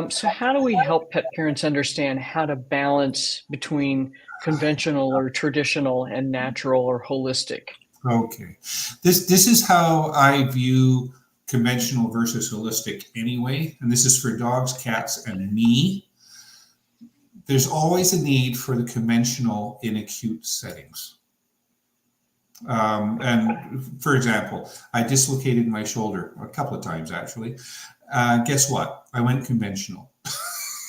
So how do we help pet parents understand how to balance between conventional or traditional and natural or holistic? Okay. This is how I view conventional versus holistic anyway, and this is for dogs, cats, and me. There's always a need for the conventional in acute settings. And for example, I dislocated my shoulder a couple of times actually. Guess what? I went conventional.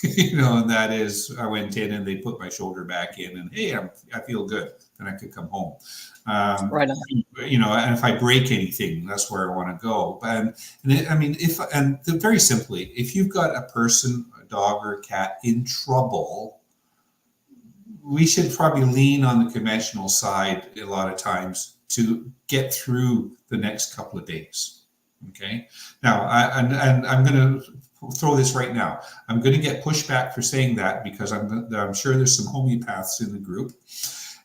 And that is, I went in and they put my shoulder back in, and hey, I feel good, and I could come home. Right on. And if I break anything, that's where I want to go. Very simply, if you've got a person, a dog or a cat in trouble, we should probably lean on the conventional side a lot of times to get through the next couple of days. Okay. Now, I'm going to throw this right now. I'm going to get pushback for saying that because I'm sure there's some homeopaths in the group,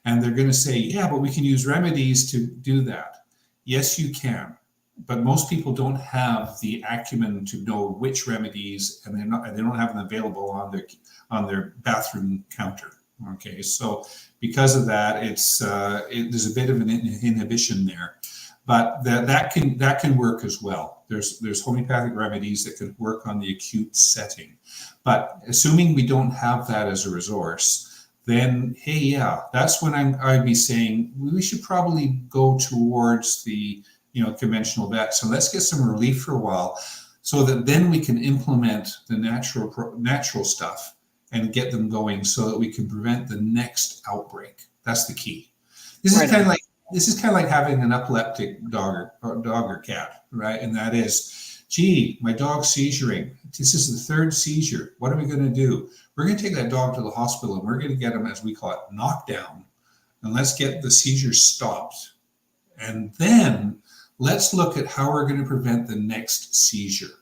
and they're going to say, yeah, but we can use remedies to do that. Yes, you can, but most people don't have the acumen to know which remedies, and they don't have them available on their bathroom counter. Okay, so because of that, there's a bit of an inhibition there. But that can work as well. There's homeopathic remedies that can work on the acute setting. But assuming we don't have that as a resource, then hey, yeah, that's when I'd be saying we should probably go towards the conventional vet. So let's get some relief for a while, so that then we can implement the natural stuff and get them going, so that we can prevent the next outbreak. That's the key. This is kind of like having an epileptic dog or cat, right? And that is, gee, my dog's seizuring. This is the third seizure. What are we going to do? We're going to take that dog to the hospital, and we're going to get him, as we call it, knocked down, and let's get the seizure stopped. And then let's look at how we're going to prevent the next seizure.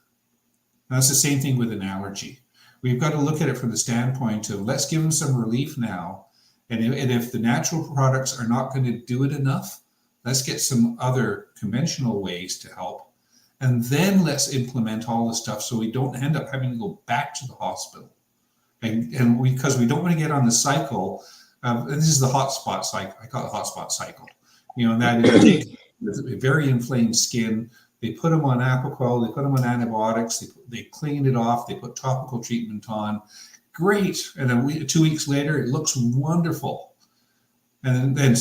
Now, that's the same thing with an allergy. We've got to look at it from the standpoint of, let's give them some relief now. And if the natural products are not going to do it enough, let's get some other conventional ways to help. And then let's implement all the stuff so we don't end up having to go back to the hospital. And because we don't want to get on the cycle, and this is the hotspot cycle. I call it hotspot cycle. And that is with very inflamed skin. They put them on Apoquel, they put them on antibiotics, they clean it off, they put topical treatment on. Great. And then 2 weeks later, it looks wonderful. And then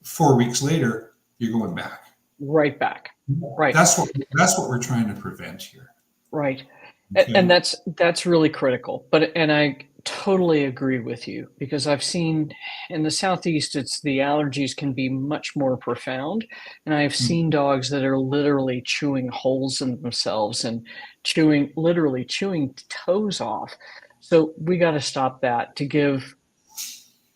4 weeks later, you're going back. Right back. Right. That's what we're trying to prevent here. Right. Okay. And that's really critical. And I totally agree with you, because I've seen in the Southeast, the allergies can be much more profound. And I've seen dogs that are literally chewing holes in themselves and literally chewing toes off. So we got to stop that, to give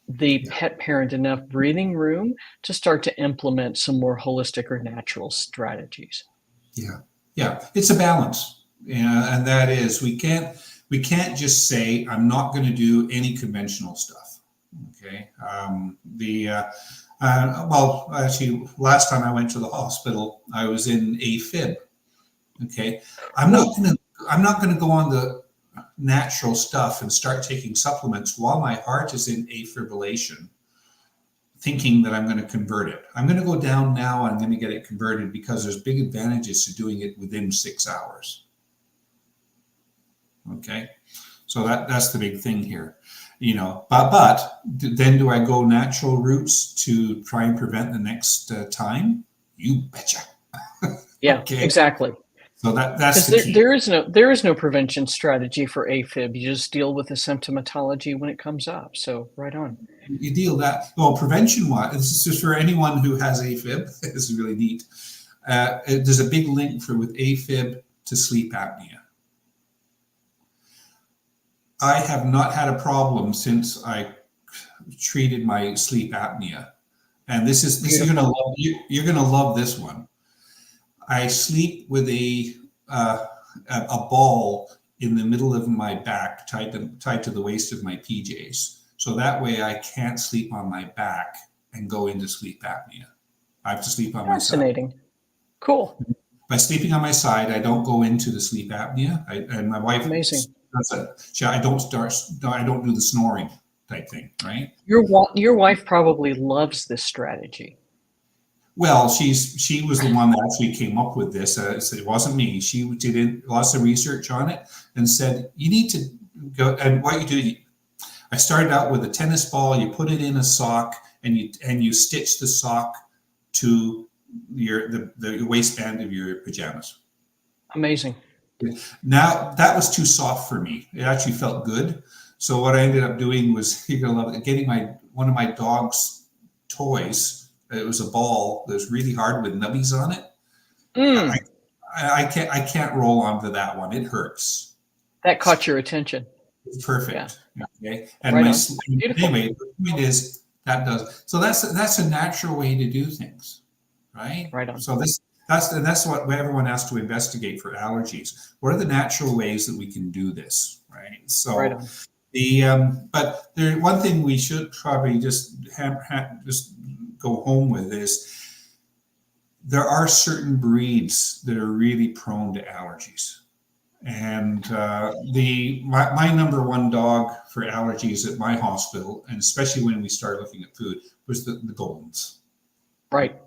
the pet parent enough breathing room to start to implement some more holistic or natural strategies. Yeah. It's a balance. And that is, we can't just say, I'm not going to do any conventional stuff. Okay. Actually, last time I went to the hospital, I was in AFib. Okay. I'm not going to go on the natural stuff and start taking supplements while my heart is in afibrillation, thinking that I'm going to convert it. I'm going to go down now. I'm going to get it converted, because there's big advantages to doing it within 6 hours. Okay, so that's the big thing here, But then do I go natural routes to try and prevent the next time? You betcha. Yeah, okay. Exactly. So that's the key. There is no prevention strategy for AFib. You just deal with the symptomatology when it comes up. So right on. You deal that. Well, prevention-wise, this is just for anyone who has AFib. This is really neat. There's a big link with AFib to sleep apnea. I have not had a problem since I treated my sleep apnea, and you're gonna love this one. I sleep with a ball in the middle of my back, tied to the waist of my PJs, so that way I can't sleep on my back and go into sleep apnea. I have to sleep on my side. Fascinating. Cool. By sleeping on my side, I don't go into the sleep apnea. And my wife Amazing. does it. I don't do the snoring type thing, right? Your wife probably loves this strategy. Well, she was the one that actually came up with this. So it wasn't me. She did lots of research on it and said, you need to go, and what you do, I started out with a tennis ball, you put it in a sock, and you stitch the sock to the waistband of your pajamas. Amazing. Now that was too soft for me. It actually felt good. So what I ended up doing was, you're gonna love it, getting one of my dog's toys. It was a ball that was really hard with nubbies on it. Mm, I can't roll onto that one. It hurts. that caught your attention. It's Yeah. perfect. Okay. And Right my on. Beautiful. anyway, the point is that does, so that's a natural way to do things, right? Right on. So that's what everyone has to investigate for allergies. What are the natural ways that we can do this, right? So Right on. but there, one thing we should probably just just go home with is there are certain breeds that are really prone to allergies. And my number one dog for allergies at my hospital, and especially when we started looking at food, was the Goldens. Right.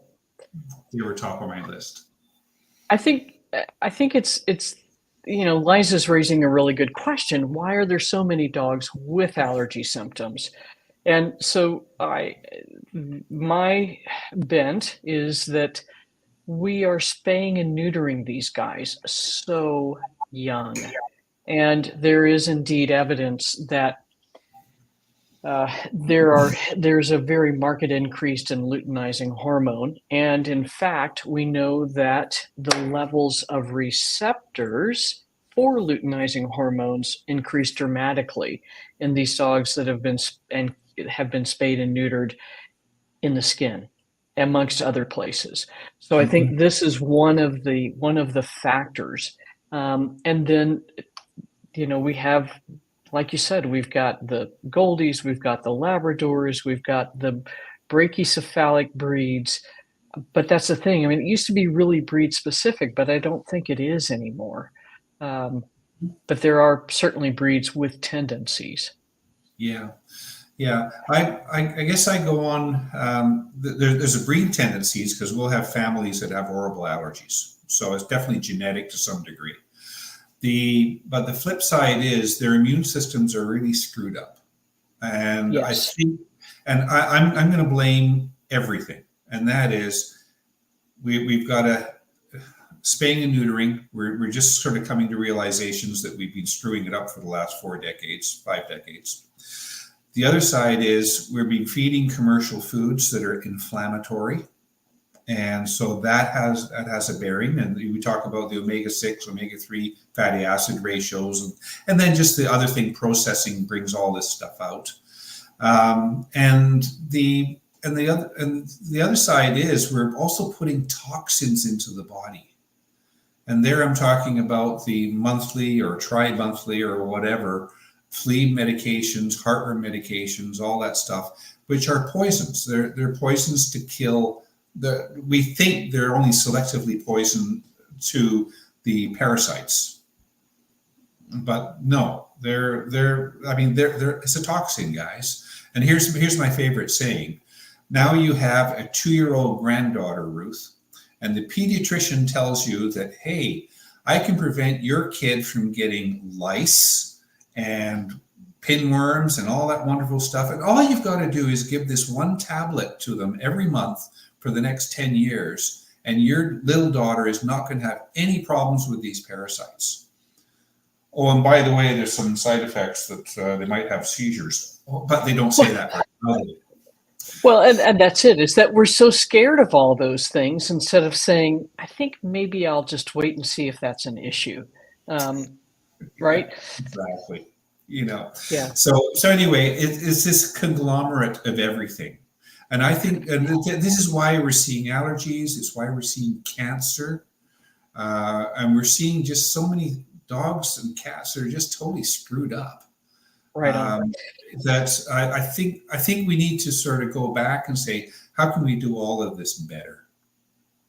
They were top of my list. I think it's Liza's raising a really good question. Why are there so many dogs with allergy symptoms? And so my bent is that we are spaying and neutering these guys so young. And there is indeed evidence that there's a very marked increase in luteinizing hormone. And in fact, we know that the levels of receptors for luteinizing hormones increase dramatically in these dogs that have been spayed and neutered in the skin, amongst other places. So I think this is one of the factors. And then, we have, like you said, we've got the Goldies, we've got the Labradors, we've got the brachycephalic breeds. But that's the thing. I mean, it used to be really breed specific, but I don't think it is anymore. But there are certainly breeds with tendencies. Yeah. Yeah, I guess I go on. There's a breed tendencies because we'll have families that have horrible allergies, so it's definitely genetic to some degree. But the flip side is their immune systems are really screwed up, and Yes. I'm going to blame everything, and that is we've got a spaying and neutering. We're just sort of coming to realizations that we've been screwing it up for the last 5 decades. The other side is we're being feeding commercial foods that are inflammatory. And so that has a bearing. And we talk about the omega-6, omega-3 fatty acid ratios. And then just the other thing, processing brings all this stuff out. And the other side is we're also putting toxins into the body. And there I'm talking about the monthly or tri-monthly or whatever flea medications, heartworm medications, all that stuff, which are poisons. They're poisons to kill we think they're only selectively poison to the parasites. But no, it's a toxin, guys. And here's my favorite saying. Now you have a 2-year-old granddaughter, Ruth, and the pediatrician tells you that, hey, I can prevent your kid from getting lice and pinworms and all that wonderful stuff. And all you've got to do is give this one tablet to them every month for the next 10 years. And your little daughter is not going to have any problems with these parasites. Oh, and by the way, there's some side effects that they might have seizures, but they don't say that very loudly. Well, and that's it, is that we're so scared of all those things instead of saying, I think maybe I'll just wait and see if that's an issue. Right? Exactly. Yeah. So anyway, it's this conglomerate of everything. And I think this is why we're seeing allergies. It's why we're seeing cancer. And we're seeing just so many dogs and cats that are just totally screwed up. Right on. I think we need to sort of go back and say, how can we do all of this better?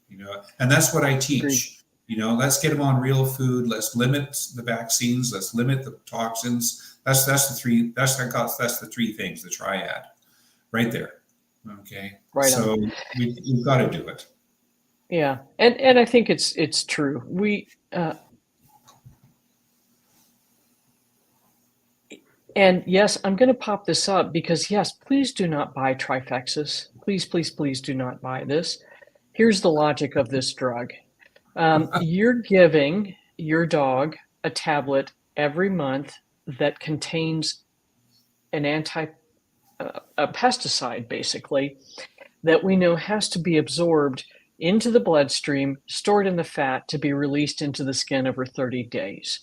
And that's what I Agreed. teach. Let's get them on real food. Let's limit the vaccines. Let's limit the toxins. That's the three. That's the three things. The triad, right there. Okay. Right on. So we've got to do it. Yeah, and I think it's true. And yes, I'm going to pop this up because yes, please do not buy Trifexis. Please, please, please do not buy this. Here's the logic of this drug. You're giving your dog a tablet every month that contains a pesticide, basically, that we know has to be absorbed into the bloodstream, stored in the fat to be released into the skin over 30 days.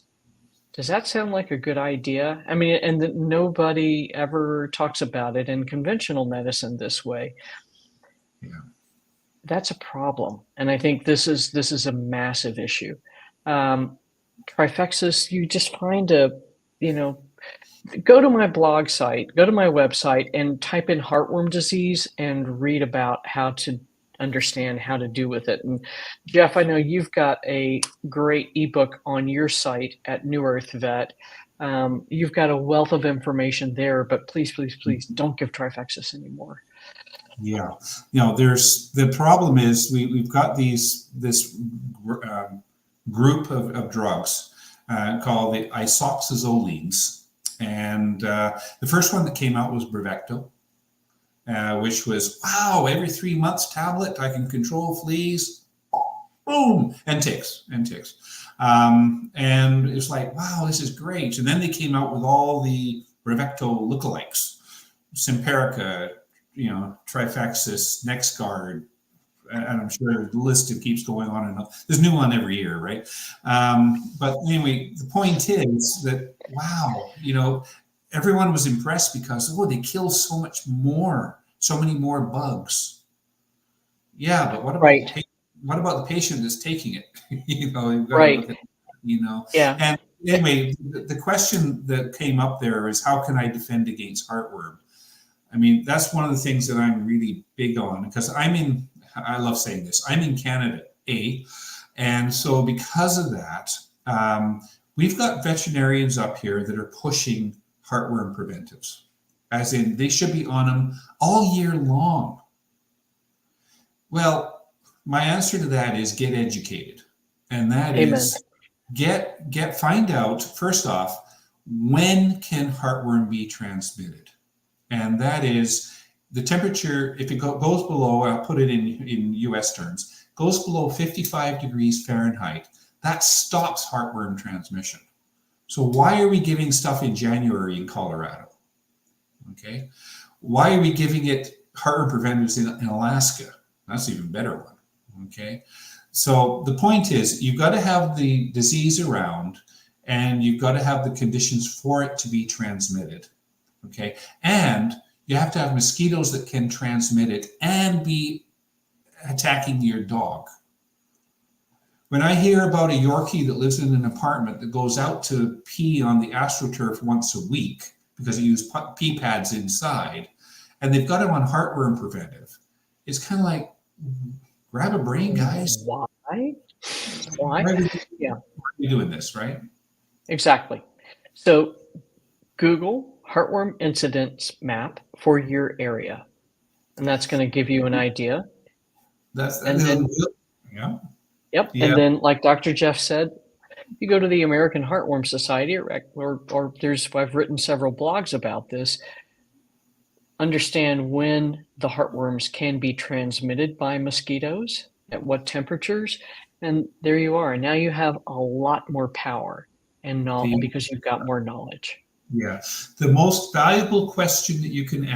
Does that sound like a good idea? I mean, and nobody ever talks about it in conventional medicine this way. Yeah. That's a problem, and I think this is a massive issue. Trifexis, you just find go to my blog site, go to my website, and type in heartworm disease and read about how to understand how to do with it. And Jeff, I know you've got a great ebook on your site at New Earth Vet. You've got a wealth of information there, but please, please, please don't give Trifexis anymore. Yeah, there's the problem is we've got this group of drugs called the isoxazolines, and the first one that came out was Bravecto, which was every 3 months tablet, I can control fleas, boom, and ticks. And it's like, wow, this is great. And then they came out with all the Bravecto lookalikes, Simparica, Trifexis, NexGard, and I'm sure the list keeps going on and on. There's a new one every year, right? But anyway, the point is that, wow, everyone was impressed because, they kill so many more bugs. Yeah, but what about the patient that's taking it? You've got to look at, Yeah. And anyway, the question that came up there is, how can I defend against heartworm? I mean, that's one of the things that I'm really big on because I love saying this, I'm in Canada, and so because of that, we've got veterinarians up here that are pushing heartworm preventives, as in they should be on them all year long. Well, my answer to that is get educated, and that Amen. is find out first off, when can heartworm be transmitted? And that is the temperature, if it goes below, I'll put it in US terms, goes below 55 degrees Fahrenheit, that stops heartworm transmission. So why are we giving stuff in January in Colorado? Okay. Why are we giving it heartworm preventatives in Alaska? That's an even better one. Okay. So the point is, you've got to have the disease around and you've got to have the conditions for it to be transmitted. Okay. And you have to have mosquitoes that can transmit it and be attacking your dog. When I hear about a Yorkie that lives in an apartment that goes out to pee on the AstroTurf once a week because he used pee pads inside, and they've got him on heartworm preventive, it's kind of like, grab a brain, guys. Why? Why are we doing this, right? Exactly. So Google heartworm incidence map for your area, and that's going to give you an idea. Yeah. Yep. Yeah. And then, like Dr. Jeff said, you go to the American Heartworm Society, or I've written several blogs about this. Understand when the heartworms can be transmitted by mosquitoes, at what temperatures, and there you are. Now you have a lot more power and knowledge because you've got more knowledge. Yeah. The most valuable question that you can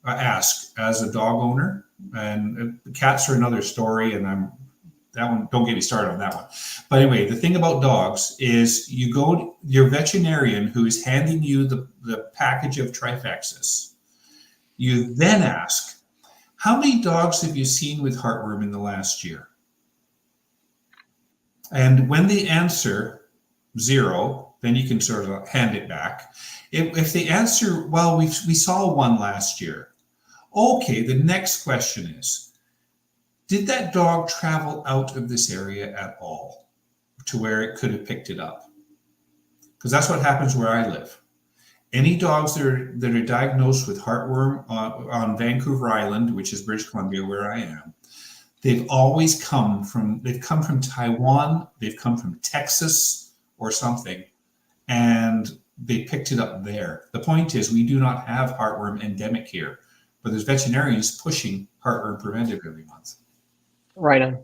ask as a dog owner, and cats are another story, and that one, don't get me started on that one. But anyway, the thing about dogs is you go, your veterinarian who is handing you the package of Trifexis, you then ask, how many dogs have you seen with heartworm in the last year? And when they answer 0, then you can sort of hand it back. If they answer, well, we saw one last year. Okay, the next question is, Did that dog travel out of this area at all to where it could have picked it up? Because that's what happens where I live. Any dogs that are diagnosed with heartworm on Vancouver Island, which is British Columbia, where I am, they've come from Taiwan, they've come from Texas or something, and they picked it up there. The point is, we do not have heartworm endemic here, but there's veterinarians pushing heartworm preventive every month. Right on.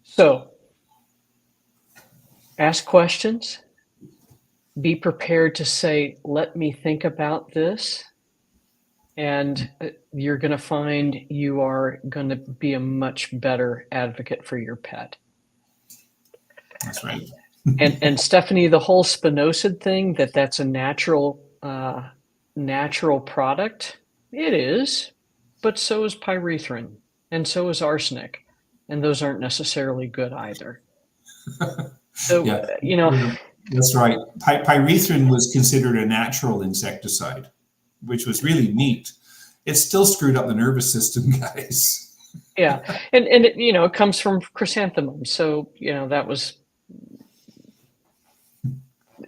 So, ask questions. Be prepared to say, let me think about this. And you're going to find you are going to be a much better advocate for your pet. That's right. And Stephanie, the whole spinosad thing, that's a natural product. It is, but so is pyrethrin, and so is arsenic, and those aren't necessarily good either. So, yeah, that's right. Pyrethrin was considered a natural insecticide, which was really neat. It still screwed up the nervous system, guys. Yeah, and it, it comes from chrysanthemums, so that was.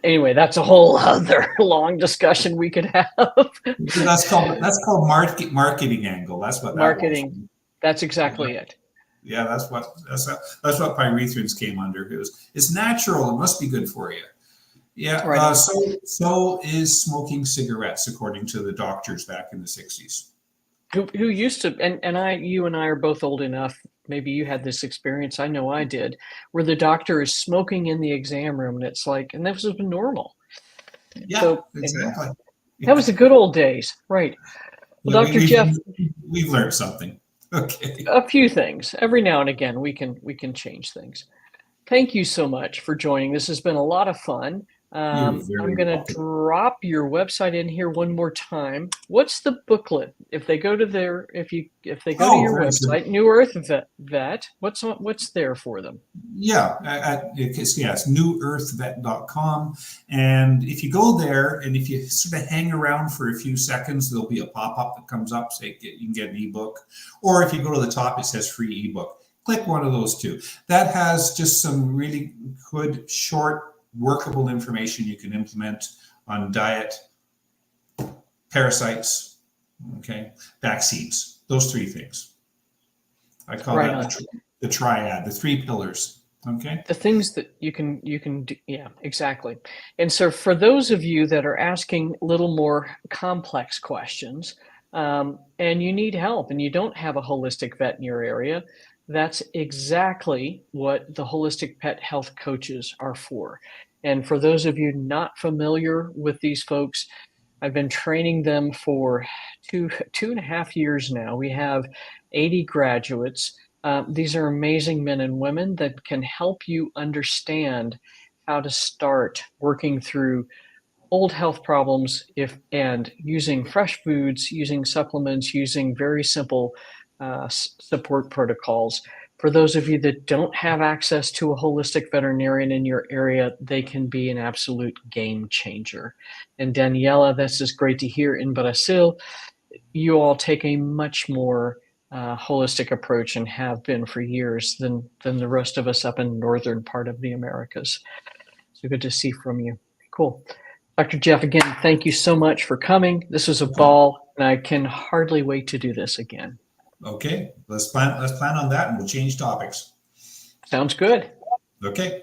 Anyway, that's a whole other long discussion we could have. That's called marketing angle. That's what marketing. That's exactly it. Yeah, that's what pyrethrins came under. It's natural. It must be good for you. Yeah. Right. So is smoking cigarettes, according to the doctors back in the 60s. Who used to, you and I are both old enough. Maybe you had this experience. I know I did, where the doctor is smoking in the exam room, and it's like, and that was normal. Yeah, so, exactly. That was the good old days, right? Well, Dr. Jeff, we've learned something. Okay. A few things. Every now and again, we can change things. Thank you so much for joining. This has been a lot of fun. I'm going to drop your website in here one more time. What's the booklet? If they go to to your website, New Earth Vet, what's there for them? Yeah, it's newearthvet.com. And if you go there and if you sort of hang around for a few seconds, there'll be a pop-up that comes up, say you can get an ebook. Or if you go to the top, it says free ebook. Click one of those two. That has just some really good, short, workable information you can implement on diet, parasites, vaccines, those three things. I call that the triad, the three pillars. Okay. The things that you can do. Yeah, exactly. And so for those of you that are asking a little more complex questions, and you need help and you don't have a holistic vet in your area, that's exactly what the holistic pet health coaches are for. And for those of you not familiar with these folks, I've been training them for two and a half years now. We have 80 graduates. These are amazing men and women that can help you understand how to start working through old health problems and using fresh foods, using supplements, using very simple support protocols. For those of you that don't have access to a holistic veterinarian in your area, they can be an absolute game changer. And Daniela, this is great to hear. In Brazil, you all take a much more holistic approach and have been for years than the rest of us up in the northern part of the Americas. So good to see from you. Cool. Dr. Jeff, again, thank you so much for coming. This was a ball, and I can hardly wait to do this again. Okay, let's plan on that, and we'll change topics. Sounds good. Okay.